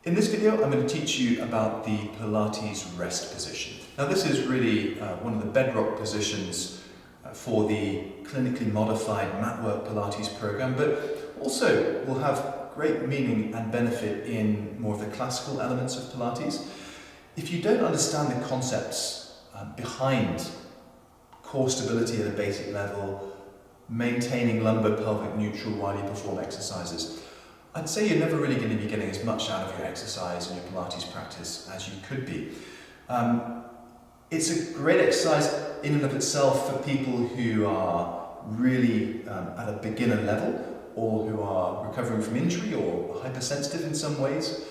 In this video, I'm going to teach you about the Pilates Rest Position. Now this is really one of the bedrock positions for the clinically modified Matwork Pilates program, but also will have great meaning and benefit in more of the classical elements of Pilates. If you don't understand the concepts behind core stability at a basic level, maintaining lumbar pelvic neutral while you perform exercises, I'd say you're never really going to be getting as much out of your exercise and your Pilates practice as you could be. It's a great exercise in and of itself for people who are really at a beginner level or who are recovering from injury or hypersensitive in some ways.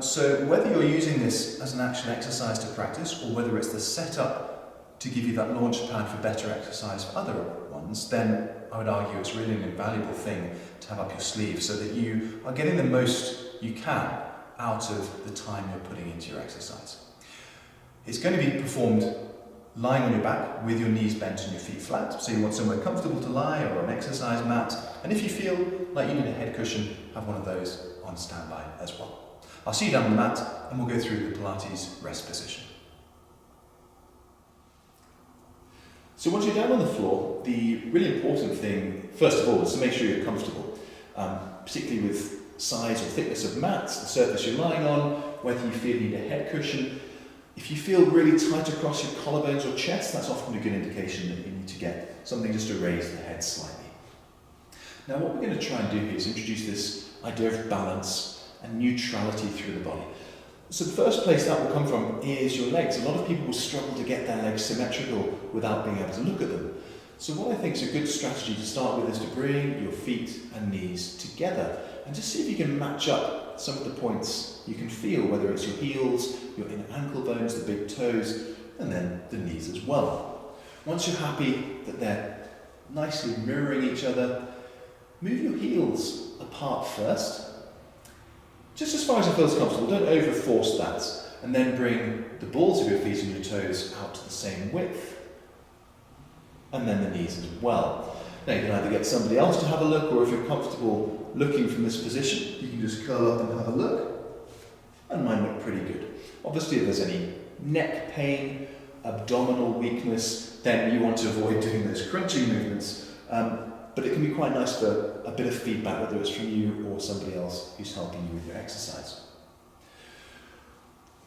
So whether you're using this as an actual exercise to practice or whether it's the setup to give you that launch pad for better exercise for other ones, then I would argue it's really an invaluable thing to have up your sleeve so that you are getting the most you can out of the time you're putting into your exercise. It's going to be performed lying on your back with your knees bent and your feet flat. So you want somewhere comfortable to lie or an exercise mat. And if you feel like you need a head cushion, have one of those on standby as well. I'll see you down on the mat and we'll go through the Pilates Rest Position. So once you're down on the floor, the really important thing, first of all, is to make sure you're comfortable, particularly with size or thickness of mats, the surface you're lying on, whether you feel you need a head cushion. If you feel really tight across your collarbones or chest, that's often a good indication that you need to get something just to raise the head slightly. Now what we're going to try and do here is introduce this idea of balance and neutrality through the body. So the first place that will come from is your legs. A lot of people will struggle to get their legs symmetrical without being able to look at them. So what I think is a good strategy to start with is to bring your feet and knees together and just see if you can match up some of the points you can feel, whether it's your heels, your inner ankle bones, the big toes, and then the knees as well. Once you're happy that they're nicely mirroring each other, move your heels apart first. Just as far as it feels comfortable, don't over-force that, and then bring the balls of your feet and your toes out to the same width, and then the knees as well. Now you can either get somebody else to have a look, or if you're comfortable looking from this position, you can just curl up and have a look, and mine look pretty good. Obviously if there's any neck pain, abdominal weakness, then you want to avoid doing those crunching movements. But it can be quite nice for a bit of feedback, whether it's from you or somebody else who's helping you with your exercise.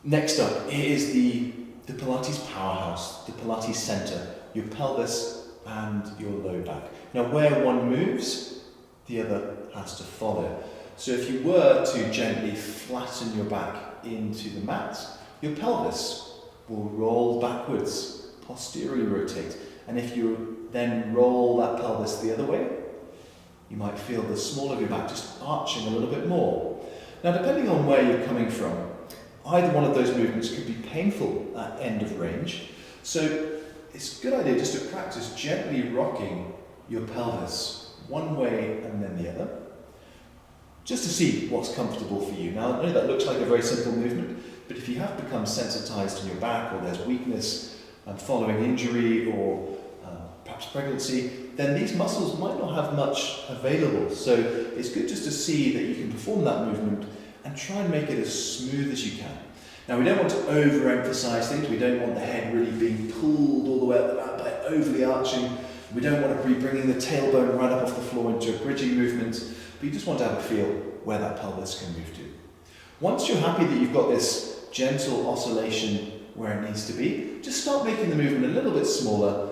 Next up is the Pilates powerhouse, the Pilates center, your pelvis and your low back. Now where one moves, the other has to follow. So if you were to gently flatten your back into the mat, your pelvis will roll backwards, posteriorly rotate. And if you then roll that pelvis the other way, you might feel the small of your back just arching a little bit more. Now, depending on where you're coming from, either one of those movements could be painful at end of range. So it's a good idea just to practice gently rocking your pelvis one way and then the other, just to see what's comfortable for you. Now, I know that looks like a very simple movement, but if you have become sensitized in your back, or there's weakness following injury or perhaps pregnancy, then these muscles might not have much available. So it's good just to see that you can perform that movement and try and make it as smooth as you can. Now we don't want to overemphasize things. We don't want the head really being pulled all the way up the mat by overly arching. We don't want to be bringing the tailbone right up off the floor into a bridging movement, but you just want to have a feel where that pelvis can move to. Once you're happy that you've got this gentle oscillation where it needs to be, just start making the movement a little bit smaller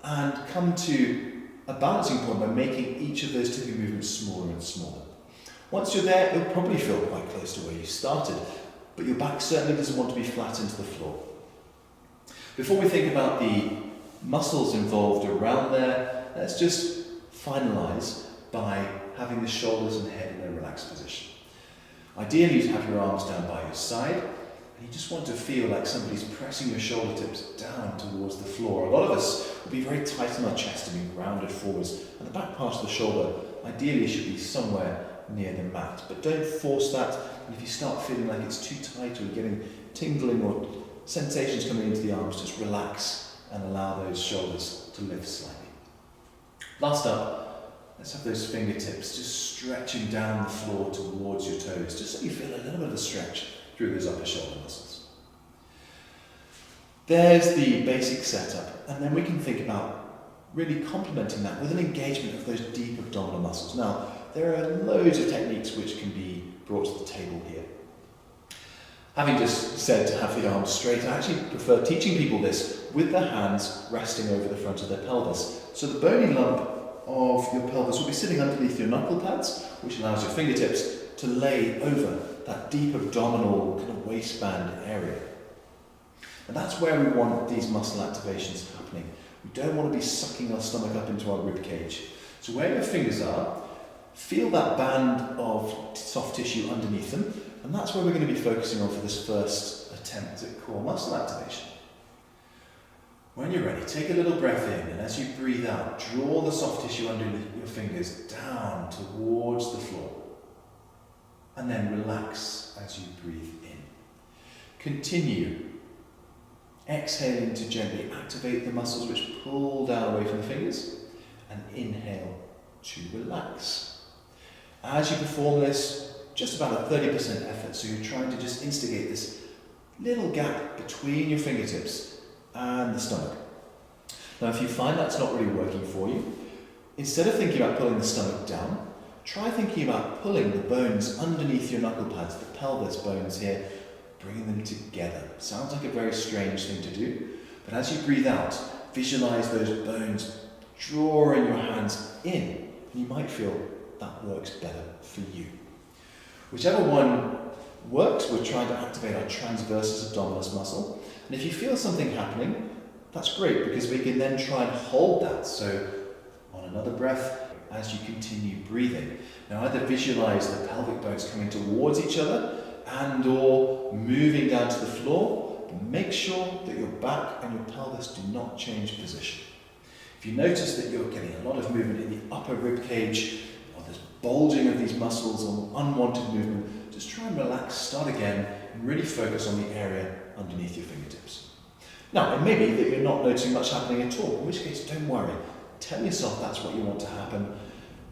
and come to a balancing point by making each of those two movements smaller and smaller. Once you're there, you'll probably feel quite close to where you started, but your back certainly doesn't want to be flat into the floor. Before we think about the muscles involved around there, let's just finalize by having the shoulders and head in a relaxed position. Ideally, you have your arms down by your side, and you just want to feel like somebody's pressing your shoulder tips down towards the floor. A lot of us will be very tight in our chest and be rounded forwards, and the back part of the shoulder ideally should be somewhere near the mat. But don't force that, and if you start feeling like it's too tight or you're getting tingling or sensations coming into the arms, just relax and allow those shoulders to lift slightly. Last up, let's have those fingertips just stretching down the floor towards your toes, just so you feel a little bit of a stretch through those upper shoulder muscles. There's the basic setup, and then we can think about really complementing that with an engagement of those deep abdominal muscles. Now, there are loads of techniques which can be brought to the table here. Having just said to have the arms straight, I actually prefer teaching people this with the hands resting over the front of their pelvis. So the bony lump of your pelvis will be sitting underneath your knuckle pads, which allows your fingertips to lay over that deep abdominal kind of waistband area. And that's where we want these muscle activations happening. We don't want to be sucking our stomach up into our rib cage. So where your fingers are, feel that band of soft tissue underneath them, and that's where we're going to be focusing on for this first attempt at core muscle activation. When you're ready, take a little breath in, and as you breathe out, draw the soft tissue underneath your fingers down towards the floor. And then relax as you breathe in. Continue exhaling to gently activate the muscles which pull down away from the fingers, and inhale to relax. As you perform this, just about a 30% effort, so you're trying to just instigate this little gap between your fingertips and the stomach. Now, if you find that's not really working for you, instead of thinking about pulling the stomach down, try thinking about pulling the bones underneath your knuckle pads, the pelvis bones here, bringing them together. Sounds like a very strange thing to do, but as you breathe out, visualize those bones drawing your hands in, and you might feel that works better for you. Whichever one works, we're trying to activate our transversus abdominis muscle, and if you feel something happening, that's great, because we can then try and hold that. So on another breath, as you continue breathing. Now either visualize the pelvic bones coming towards each other and or moving down to the floor, but make sure that your back and your pelvis do not change position. If you notice that you're getting a lot of movement in the upper rib cage, or there's bulging of these muscles or unwanted movement, just try and relax, start again, and really focus on the area underneath your fingertips. Now, it may be that you're not noticing much happening at all, in which case don't worry. Tell yourself that's what you want to happen,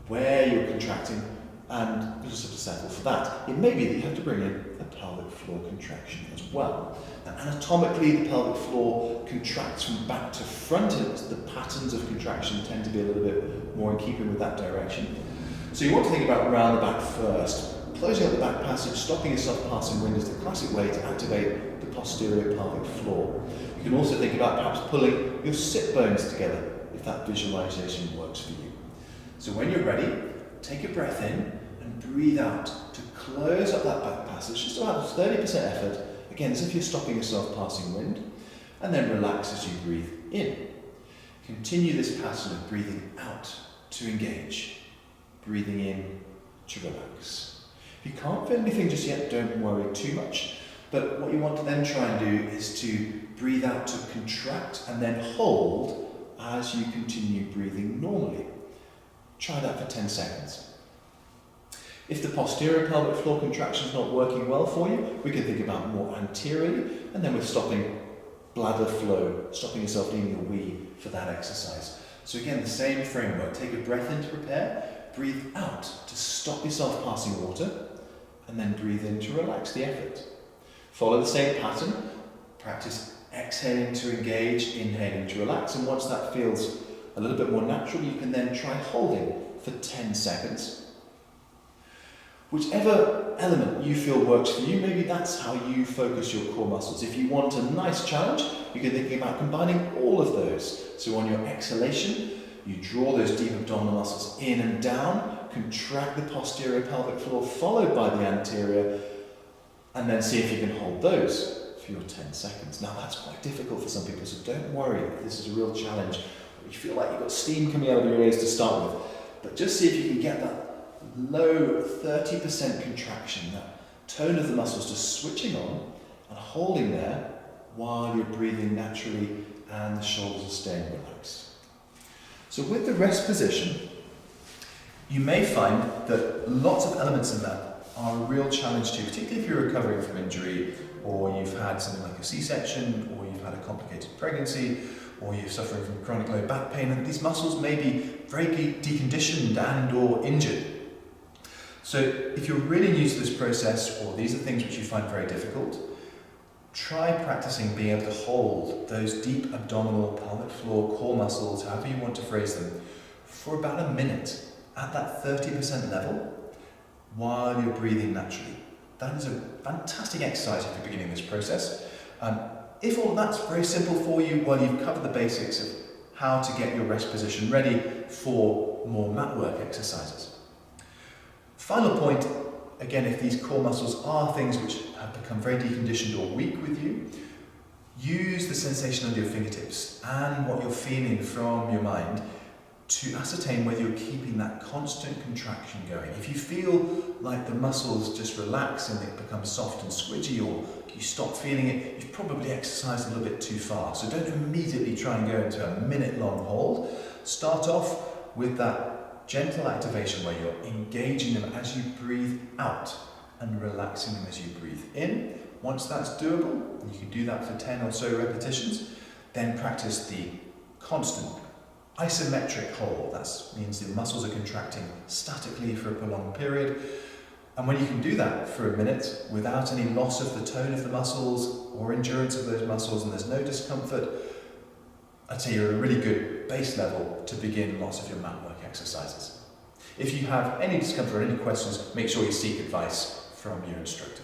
where you're contracting, and you just have to settle for that. It may be that you have to bring in a pelvic floor contraction as well. Now, anatomically, the pelvic floor contracts from back to front, and the patterns of contraction tend to be a little bit more in keeping with that direction. So you want to think about round the back first. Closing up the back passage, stopping yourself passing wind is the classic way to activate the posterior pelvic floor. You can also think about perhaps pulling your sit bones together, if that visualization works for you. So when you're ready, take a breath in and breathe out to close up that back passage, just about 30% effort, again as if you're stopping yourself passing wind, and then relax as you breathe in. Continue this pattern of breathing out to engage, breathing in to relax. If you can't feel anything just yet, don't worry too much, but what you want to then try and do is to breathe out to contract and then hold as you continue breathing normally. Try that for 10 seconds. If the posterior pelvic floor contraction is not working well for you, we can think about more anteriorly, and then we're stopping bladder flow, stopping yourself needing a wee for that exercise. So again, the same framework. Take a breath in to prepare, breathe out to stop yourself passing water, and then breathe in to relax the effort. Follow the same pattern. Practice exhaling to engage, inhaling to relax, and once that feels a little bit more natural, you can then try holding for 10 seconds. Whichever element you feel works for you, maybe that's how you focus your core muscles. If you want a nice challenge, you can think about combining all of those. So on your exhalation, you draw those deep abdominal muscles in and down, contract the posterior pelvic floor, followed by the anterior, and then see if you can hold those for your 10 seconds. Now that's quite difficult for some people, so don't worry if this is a real challenge. You feel like you've got steam coming out of your ears to start with, but just see if you can get that low 30% contraction, that tone of the muscles just switching on and holding there while you're breathing naturally and the shoulders are staying relaxed. So with the rest position, you may find that lots of elements in that are a real challenge to you, particularly if you're recovering from injury, or you've had something like a C-section, or you've had a complicated pregnancy, or you're suffering from chronic low back pain, and these muscles may be very deconditioned and or injured. So if you're really new to this process, or these are things which you find very difficult, try practicing being able to hold those deep abdominal, pelvic floor, core muscles, however you want to phrase them, for about a minute at that 30% level while you're breathing naturally. That is a fantastic exercise if you're beginning this process. If all that's very simple for you, well, you've covered the basics of how to get your rest position ready for more mat work exercises. Final point, again, if these core muscles are things which have become very deconditioned or weak with you, use the sensation under your fingertips and what you're feeling from your mind to ascertain whether you're keeping that constant contraction going. If you feel like the muscles just relax and they become soft and squidgy, or you stop feeling it, you've probably exercised a little bit too far. So don't immediately try and go into a minute-long hold. Start off with that gentle activation where you're engaging them as you breathe out and relaxing them as you breathe in. Once that's doable, and you can do that for 10 or so repetitions, then practice the constant isometric hold. That means the muscles are contracting statically for a prolonged period. And when you can do that for a minute without any loss of the tone of the muscles or endurance of those muscles, and there's no discomfort, I'd say you're a really good base level to begin lots of your mat work exercises. If you have any discomfort or any questions, make sure you seek advice from your instructor.